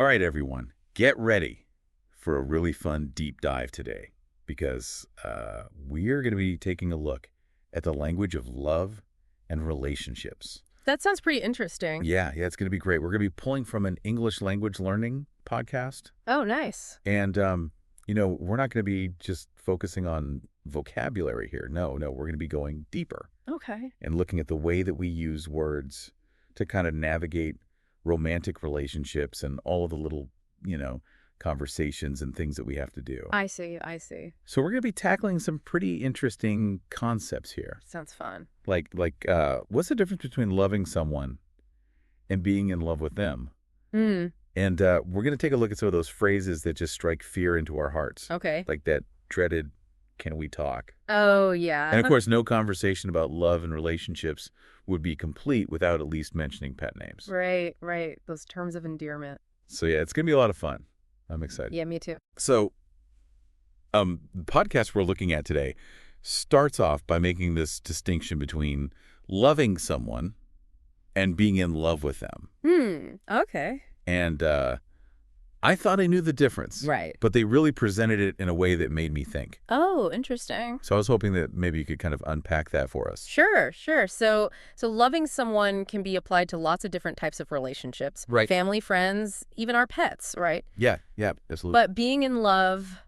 All right, everyone, get ready for a really fun deep dive today because we are going to be taking a look at the language of love and relationships. That sounds pretty interesting. Yeah, it's going to be great. We're going to be pulling from an English language learning podcast. Oh, nice. And, we're not going to be just focusing on vocabulary here. No, we're going to be going deeper Okay. and looking at the way that we use words to kind of navigate romantic relationships and all of the little, conversations and things that we have to do. I see. So we're going to be tackling some pretty interesting concepts here. Sounds fun. What's the difference between loving someone and being in love with them? Mm, And we're going to take a look at some of those phrases that just strike fear into our hearts. okay. Like that dreaded, can we talk? Oh, yeah. And of course, no conversation about love and relationships would be complete without at least mentioning pet names. Right. Those terms of endearment. So yeah, it's going to be a lot of fun. I'm excited. Yeah, me too. So the podcast we're looking at today starts off by making this distinction between loving someone and being in love with them. Okay. And I thought I knew the difference. Right. But they really presented it in a way that made me think. Oh, interesting. So I was hoping that maybe you could kind of unpack that for us. Sure. So loving someone can be applied to lots of different types of relationships. Right. Family, friends, even our pets, right? Yeah, absolutely. But being in love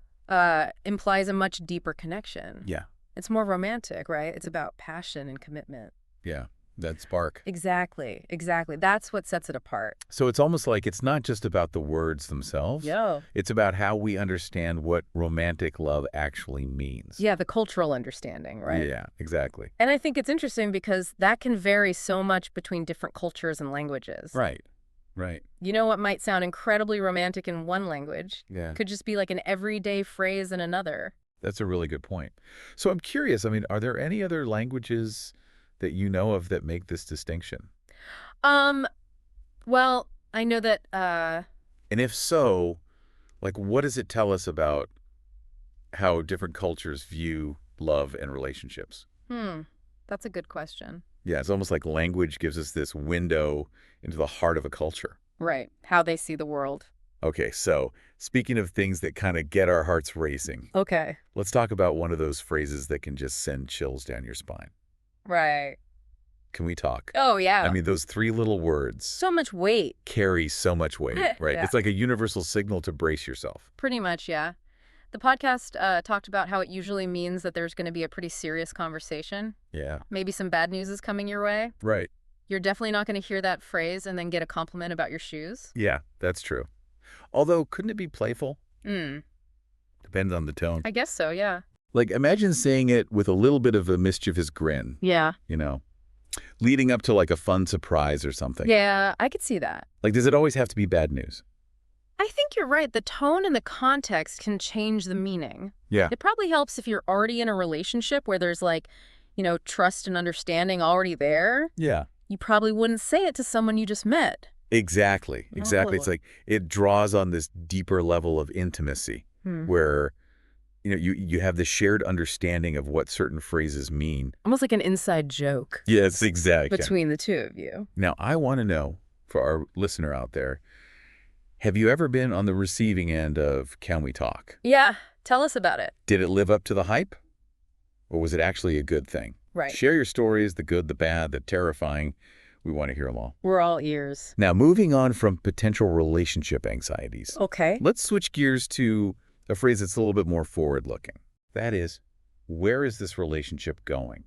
implies a much deeper connection. Yeah, It's more romantic, right? It's about passion and commitment. yeah, that spark. Exactly. That's what sets it apart. So it's almost like it's not just about the words themselves. Yeah. It's about how we understand what romantic love actually means. Yeah, the cultural understanding, right? Yeah, exactly. And I think it's interesting because that can vary so much between different cultures and languages. Right. You know what might sound incredibly romantic in one language Yeah, could just be like an everyday phrase in another. that's a really good point. So I'm curious, are there any other languages that you know of that make this distinction? Well, I know that, And if so, what does it tell us about how different cultures view love and relationships? that's a good question. Yeah, it's almost like language gives us this window into the heart of a culture. Right. How they see the world. Okay, so speaking of things that kind of get our hearts racing, Okay. let's talk about one of those phrases that can just send chills down your spine. Right. Can we talk? Oh, yeah. Those three little words So much weight. carry so much weight, right? Yeah. It's like a universal signal to brace yourself. Pretty much, yeah. The podcast talked about how it usually means that there's going to be a pretty serious conversation. Yeah, Maybe some bad news is coming your way. right. You're definitely not going to hear that phrase and then get a compliment about your shoes. Yeah, that's true. Although, couldn't it be playful? Hmm. Depends on the tone. I guess so, yeah. Imagine saying it with a little bit of a mischievous grin, Yeah. leading up to a fun surprise or something. Yeah, I could see that. Does it always have to be bad news? I think you're right. The tone and the context can change the meaning. Yeah. It probably helps if you're already in a relationship where there's trust and understanding already there. Yeah. You probably wouldn't say it to someone you just met. Exactly. It's like it draws on this deeper level of intimacy where, you have the shared understanding of what certain phrases mean. Almost like an inside joke. Yes, exactly. Between the two of you. Now, I want to know, for our listener out there, have you ever been on the receiving end of Can We Talk? Yeah, tell us about it. Did it live up to the hype? Or was it actually a good thing? Right. Share your stories, the good, the bad, the terrifying. We want to hear them all. We're all ears. Now, moving on from potential relationship anxieties, Okay. let's switch gears to a phrase that's a little bit more forward-looking. That is, where is this relationship going?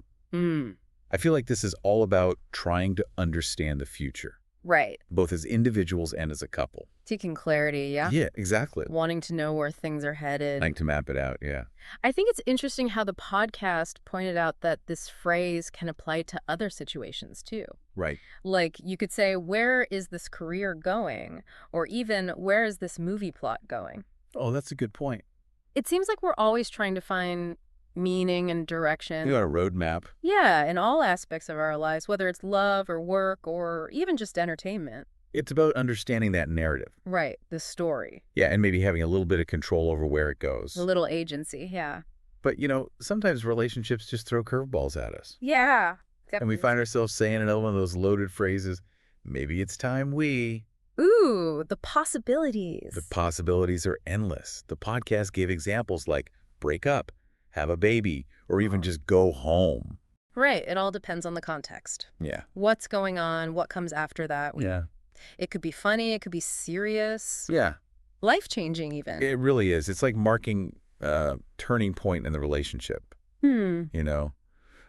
I feel like this is all about trying to understand the future, Right. both as individuals and as a couple. Seeking clarity, yeah? Yeah, exactly. Wanting to know where things are headed. Trying to map it out, yeah. I think it's interesting how the podcast pointed out that this phrase can apply to other situations too. Right. You could say, where is this career going? Or even, where is this movie plot going? Oh, that's a good point. It seems like we're always trying to find meaning and direction. You got a roadmap. Yeah, in all aspects of our lives, whether it's love or work or even just entertainment. It's about understanding that narrative. Right, the story. Yeah, and maybe having a little bit of control over where it goes. A little agency, yeah. But, sometimes relationships just throw curveballs at us. Yeah. And we find ourselves saying another one of those loaded phrases, maybe it's time we... Ooh, the The possibilities. possibilities are endless. The podcast gave examples like break up, have a baby, or even just go home. Right. It all depends on the context. Yeah. What's going on? What comes after that? Yeah. It could be funny. It could be serious. Yeah. Life-changing even. It really is. It's like marking a turning point in the relationship, Hmm. you know?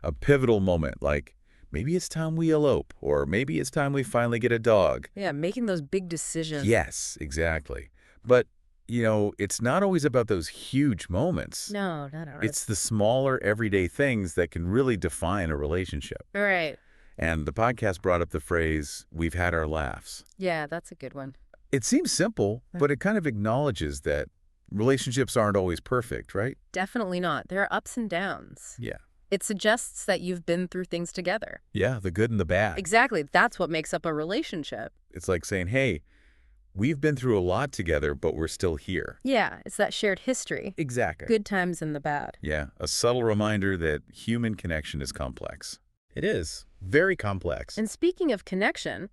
A pivotal moment, like maybe it's time we elope, or maybe it's time we finally get a dog. Yeah, making those big decisions. Yes, exactly. But, it's not always about those huge moments. No, not always. It's the smaller, everyday things that can really define a relationship. Right. And the podcast brought up the phrase, we've had our laughs. Yeah, that's a good one. It seems simple, but it kind of acknowledges that relationships aren't always perfect, right? Definitely not. There are ups and downs. Yeah. It suggests that you've been through things together. Yeah, the good and the bad. Exactly. That's what makes up a relationship. It's like saying, hey, we've been through a lot together, but we're still here. Yeah, it's that shared history. Exactly. Good times and the bad. Yeah, a subtle reminder that human connection is complex. It is. Very complex. And speaking of connection,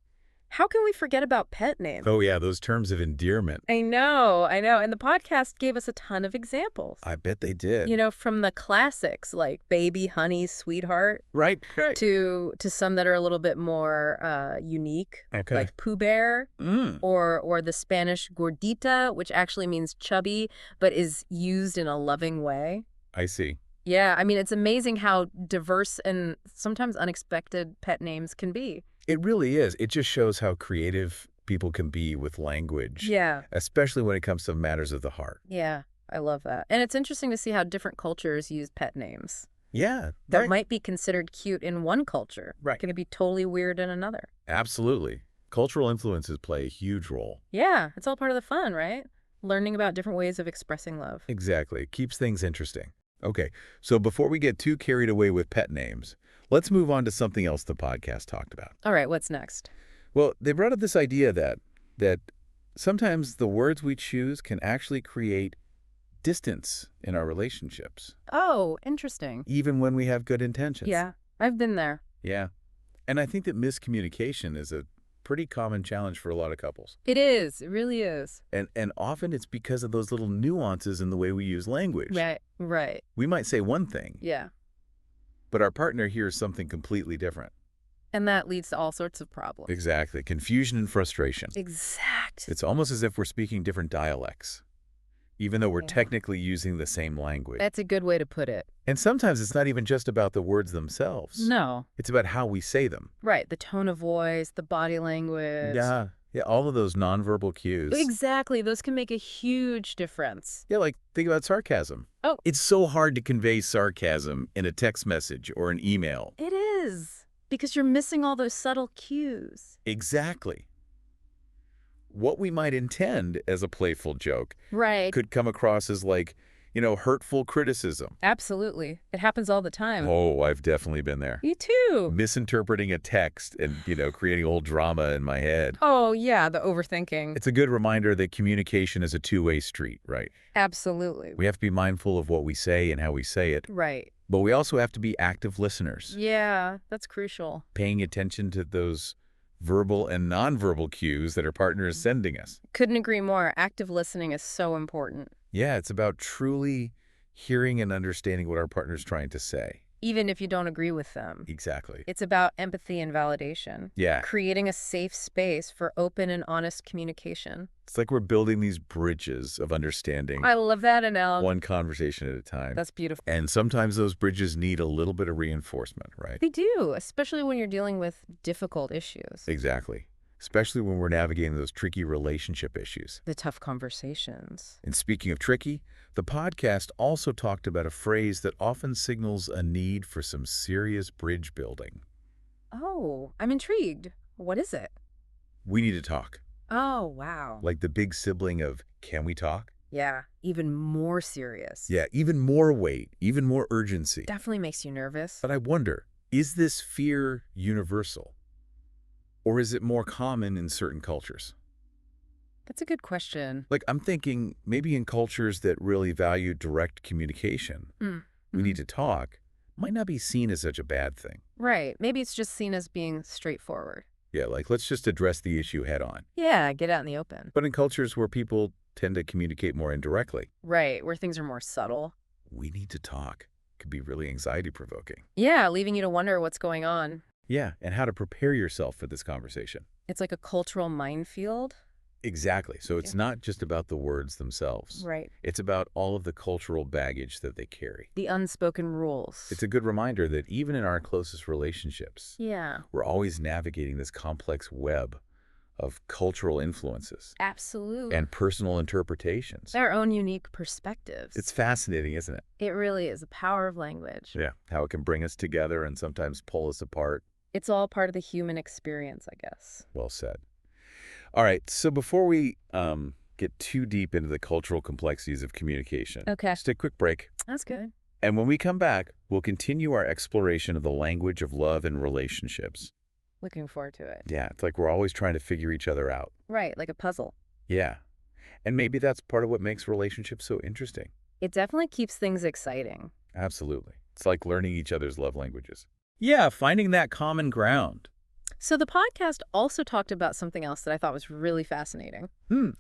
how can we forget about pet names? Oh, yeah, those terms of endearment. I know. And the podcast gave us a ton of examples. I bet they did. From the classics like baby, honey, sweetheart, Right. to some that are a little bit more unique, Okay. like Pooh Bear, Mm. or the Spanish gordita, which actually means chubby, but is used in a loving way. I see. Yeah, I mean, it's amazing how diverse and sometimes unexpected pet names can be. It really is. It just shows how creative people can be with language. Yeah. Especially when it comes to matters of the heart. Yeah, I love that. And it's interesting to see how different cultures use pet names. Yeah. That right. might be considered cute in one culture. Right. Can it be totally weird in another? Absolutely. Cultural influences play a huge role. Yeah, it's all part of the fun, right? Learning about different ways of expressing love. Exactly. It keeps things interesting. Okay, so before we get too carried away with pet names, let's move on to something else the podcast talked about. All right, what's next? Well, they brought up this idea that sometimes the words we choose can actually create distance in our relationships, Oh, interesting. even when we have good intentions. Yeah, I've been there. Yeah. And I think that miscommunication is a pretty common challenge for a lot of couples. It is. It really is. And often it's because of those little nuances in the way we use language. Right. We might say one thing, Yeah. but our partner hears something completely different. And that leads to all sorts of problems. Exactly. Confusion and frustration. Exactly. It's almost as if we're speaking different dialects, even though we're Yeah. technically using the same language. That's a good way to put it. And sometimes it's not even just about the words themselves. No. It's about how we say them. Right. The tone of voice, the body language. Yeah. Yeah, all of those nonverbal cues. Exactly. Those can make a huge difference. Yeah, like think about sarcasm. Oh. It's so hard to convey sarcasm in a text message or an email. It is. Because you're missing all those subtle cues. Exactly. What we might intend as a playful joke Right. could come across as like, hurtful criticism. Absolutely. It happens all the time. Oh, I've definitely been there. You too. Misinterpreting a text and, creating a whole drama in my head. Oh, yeah, the overthinking. It's a good reminder that communication is a two-way street, right? Absolutely. We have to be mindful of what we say and how we say it, Right. but we also have to be active listeners, Yeah, that's crucial. paying attention to those verbal and nonverbal cues that our partner is sending us. Couldn't agree more. Active listening is so important. Yeah, it's about truly hearing and understanding what our partner is trying to say. Even if you don't agree with them. Exactly. It's about empathy and validation. Yeah. Creating a safe space for open and honest communication. It's like we're building these bridges of understanding, I love that analogy. one conversation at a time. That's beautiful. And sometimes those bridges need a little bit of reinforcement, right? They do, especially when you're dealing with difficult issues. Exactly. Especially when we're navigating those tricky relationship issues. The tough conversations. And speaking of tricky, the podcast also talked about a phrase that often signals a need for some serious bridge building. Oh, I'm intrigued. What is it? We need to talk. Oh, wow. Like the big sibling of, can we talk? Yeah, even more serious. Yeah, even more weight, even more urgency. Definitely makes you nervous. But I wonder, is this fear universal? Or is it more common in certain cultures? That's a good question. Like, I'm thinking maybe in cultures that really value direct communication, we need to talk, might not be seen as such a bad thing. Right. Maybe it's just seen as being straightforward. Yeah, like let's just address the issue head on. Yeah, get out in the open. But in cultures where people tend to communicate more indirectly, Right, where things are more subtle. we need to talk. Could be really anxiety-provoking. Yeah, leaving you to wonder what's going on. Yeah, and how to prepare yourself for this conversation. It's like a cultural minefield. Exactly. So it's not just about the words themselves. Right. It's about all of the cultural baggage that they carry. The unspoken rules. It's a good reminder that even in our closest relationships, Yeah. we're always navigating this complex web of cultural influences Absolutely. and personal interpretations. Their own unique perspectives. It's fascinating, isn't it? It really is the power of language. Yeah. How it can bring us together and sometimes pull us apart. It's all part of the human experience, I guess. Well said. All right. So before we get too deep into the cultural complexities of communication, Okay. just a quick break. That's good. And when we come back, we'll continue our exploration of the language of love and relationships. Looking forward to it. Yeah, it's like we're always trying to figure each other out. Right, like a puzzle. Yeah. And maybe that's part of what makes relationships so interesting. It definitely keeps things exciting. Absolutely. It's like learning each other's love languages. Yeah, finding that common ground. So the podcast also talked about something else that I thought was really fascinating.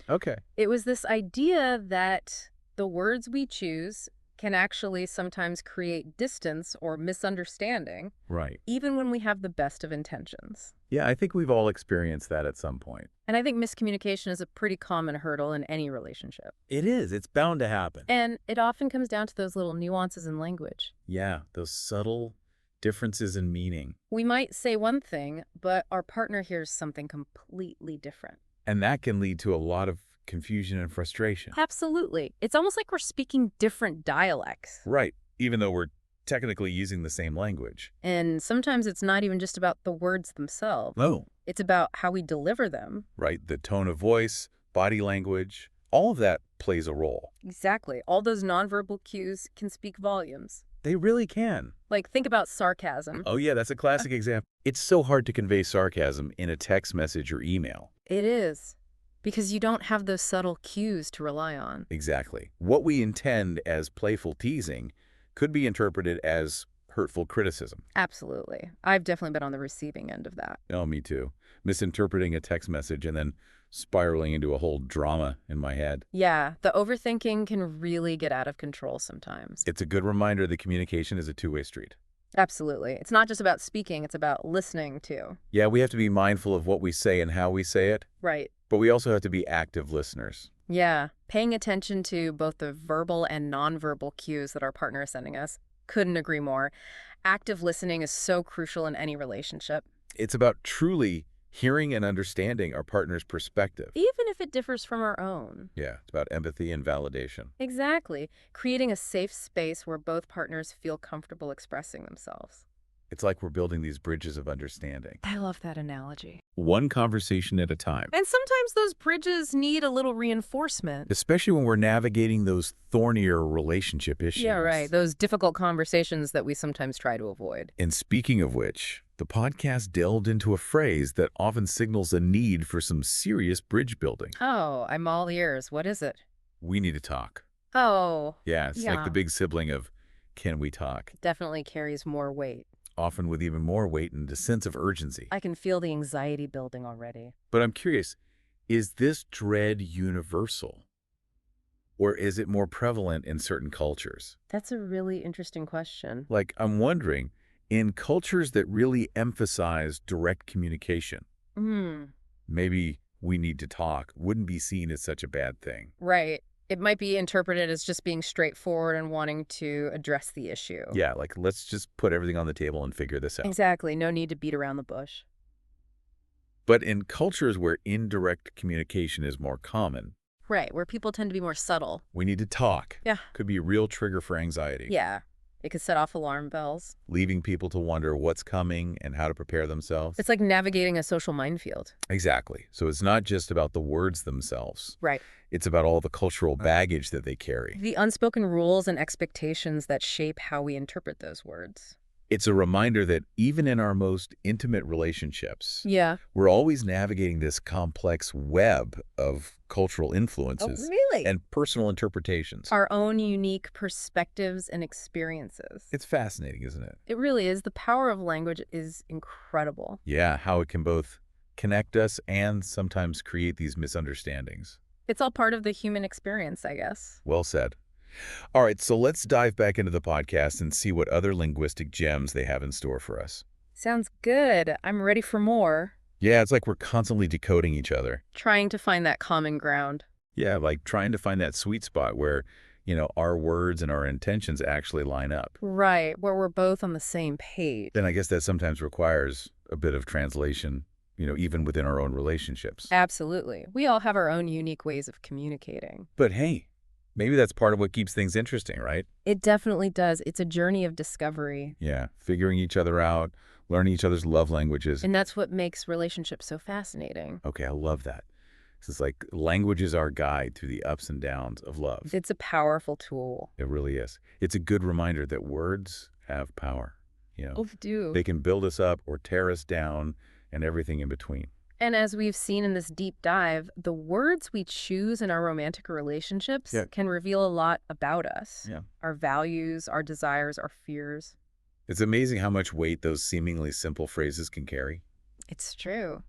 Okay. It was this idea that the words we choose can actually sometimes create distance or misunderstanding, Right. even when we have the best of intentions. Yeah, I think we've all experienced that at some point. And I think miscommunication is a pretty common hurdle in any relationship. It is. It's bound to happen. And it often comes down to those little nuances in language. Yeah, those subtle differences in meaning. We might say one thing, but our partner hears something completely different. And that can lead to a lot of confusion and frustration. Absolutely. It's almost like we're speaking different dialects. Right. Even though we're technically using the same language. And sometimes it's not even just about the words themselves. No. It's about how we deliver them. Right. The tone of voice, body language, all of that plays a role. Exactly. All those nonverbal cues can speak volumes. They really can. Like, think about sarcasm. Oh, yeah, that's a classic example. It's so hard to convey sarcasm in a text message or email. It is. Because you don't have those subtle cues to rely on. Exactly. What we intend as playful teasing could be interpreted as hurtful criticism. Absolutely. I've definitely been on the receiving end of that. Oh, me too. Misinterpreting a text message and then spiraling into a whole drama in my head. Yeah, the overthinking can really get out of control sometimes. It's a good reminder that communication is a two-way street. Absolutely. It's not just about speaking, it's about listening too. Yeah, we have to be mindful of what we say and how we say it, Right. but we also have to be active listeners. Yeah, paying attention to both the verbal and nonverbal cues that our partner is sending us. Couldn't agree more. Active listening is so crucial in any relationship. It's about truly hearing and understanding our partner's perspective. Even if it differs from our own. Yeah, it's about empathy and validation. Exactly. Creating a safe space where both partners feel comfortable expressing themselves. It's like we're building these bridges of understanding. I love that analogy. One conversation at a time. And sometimes those bridges need a little reinforcement. Especially when we're navigating those thornier relationship issues. Yeah, right. Those difficult conversations that we sometimes try to avoid. And speaking of which, the podcast delved into a phrase that often signals a need for some serious bridge building. Oh, I'm all ears. What is it? We need to talk. Oh, Yeah, it's like Yeah. the big sibling of can we talk? definitely carries more weight. Often with even more weight and a sense of urgency. I can feel the anxiety building already. But I'm curious, is this dread universal? Or is it more prevalent in certain cultures? That's a really interesting question. Like, I'm wondering, in cultures that really emphasize direct communication, maybe we need to talk wouldn't be seen as such a bad thing. Right. It might be interpreted as just being straightforward and wanting to address the issue. Yeah, like, let's just put everything on the table and figure this out. Exactly. No need to beat around the bush. But in cultures where indirect communication is more common, Right. Where people tend to be more subtle. we need to talk. Yeah. Could be a real trigger for anxiety. Yeah. It could set off alarm bells. Leaving people to wonder what's coming and how to prepare themselves. It's like navigating a social minefield. Exactly. So it's not just about the words themselves. Right. It's about all the cultural baggage that they carry. The unspoken rules and expectations that shape how we interpret those words. It's a reminder that even in our most intimate relationships, Yeah. we're always navigating this complex web of cultural influences really? and personal interpretations. Our own unique perspectives and experiences. It's fascinating, isn't it? It really is. The power of language is incredible. Yeah, how it can both connect us and sometimes create these misunderstandings. It's all part of the human experience, I guess. Well said. All right, so let's dive back into the podcast and see what other linguistic gems they have in store for us. Sounds good. I'm ready for more. Yeah, it's like we're constantly decoding each other. Trying to find that common ground. Yeah, like trying to find that sweet spot where, our words and our intentions actually line up. Right, where we're both on the same page. Then I guess that sometimes requires a bit of translation, even within our own relationships. Absolutely. We all have our own unique ways of communicating. But hey, maybe that's part of what keeps things interesting, right? It definitely does. It's a journey of discovery. Yeah, figuring each other out, learning each other's love languages. And that's what makes relationships so fascinating. Okay, I love that. This is like language is our guide through the ups and downs of love. It's a powerful tool. It really is. It's a good reminder that words have power. Both do. They can build us up or tear us down and everything in between. And as we've seen in this deep dive, the words we choose in our romantic relationships can reveal a lot about us. Yeah. Our values, our desires, our fears. It's amazing how much weight those seemingly simple phrases can carry. It's true.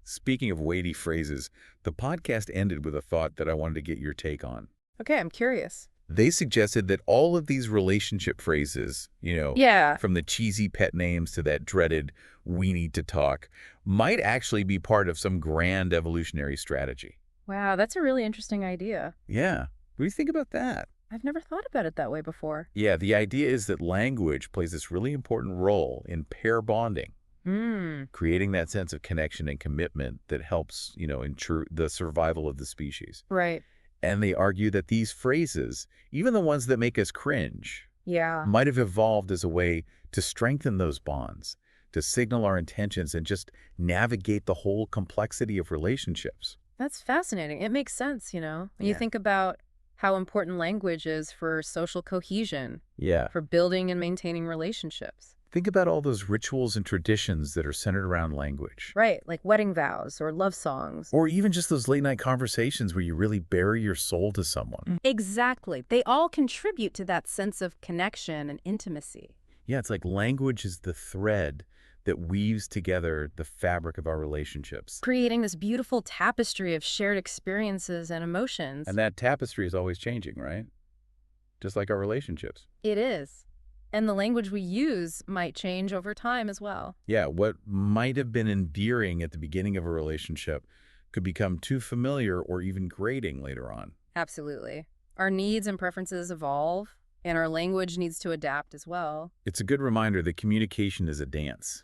Speaking of weighty phrases, the podcast ended with a thought that I wanted to get your take on. Okay, I'm curious. They suggested that all of these relationship phrases, from the cheesy pet names to that dreaded "we need to talk," might actually be part of some grand evolutionary strategy. Wow, that's a really interesting idea. Yeah. What do you think about that? I've never thought about it that way before. Yeah, the idea is that language plays this really important role in pair bonding, creating that sense of connection and commitment that helps, ensure the survival of the species. Right. And they argue that these phrases, even the ones that make us cringe, might have evolved as a way to strengthen those bonds, to signal our intentions and just navigate the whole complexity of relationships. That's fascinating. It makes sense, when you think about how important language is for social cohesion, for building and maintaining relationships. Think about all those rituals and traditions that are centered around language. Right, like wedding vows or love songs. Or even just those late-night conversations where you really bare your soul to someone. Exactly. They all contribute to that sense of connection and intimacy. Yeah, it's like language is the thread that weaves together the fabric of our relationships. Creating this beautiful tapestry of shared experiences and emotions. And that tapestry is always changing, right? Just like our relationships. It is. And the language we use might change over time as well. Yeah, what might have been endearing at the beginning of a relationship could become too familiar or even grating later on. Absolutely. Our needs and preferences evolve, and our language needs to adapt as well. It's a good reminder that communication is a dance.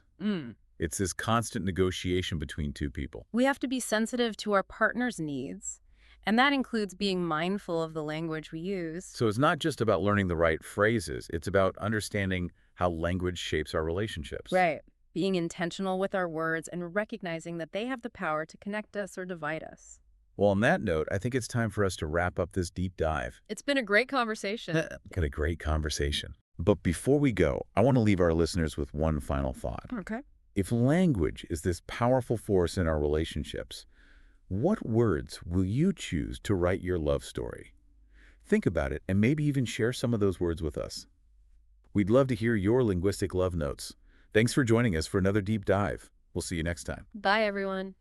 It's this constant negotiation between two people. We have to be sensitive to our partner's needs, and that includes being mindful of the language we use. So it's not just about learning the right phrases. It's about understanding how language shapes our relationships. Right. Being intentional with our words and recognizing that they have the power to connect us or divide us. Well, on that note, I think it's time for us to wrap up this deep dive. It's been a great conversation. Got a great conversation. But before we go, I want to leave our listeners with one final thought. Okay. If language is this powerful force in our relationships, what words will you choose to write your love story? Think about it and maybe even share some of those words with us. We'd love to hear your linguistic love notes. Thanks for joining us for another deep dive. We'll see you next time. Bye, everyone.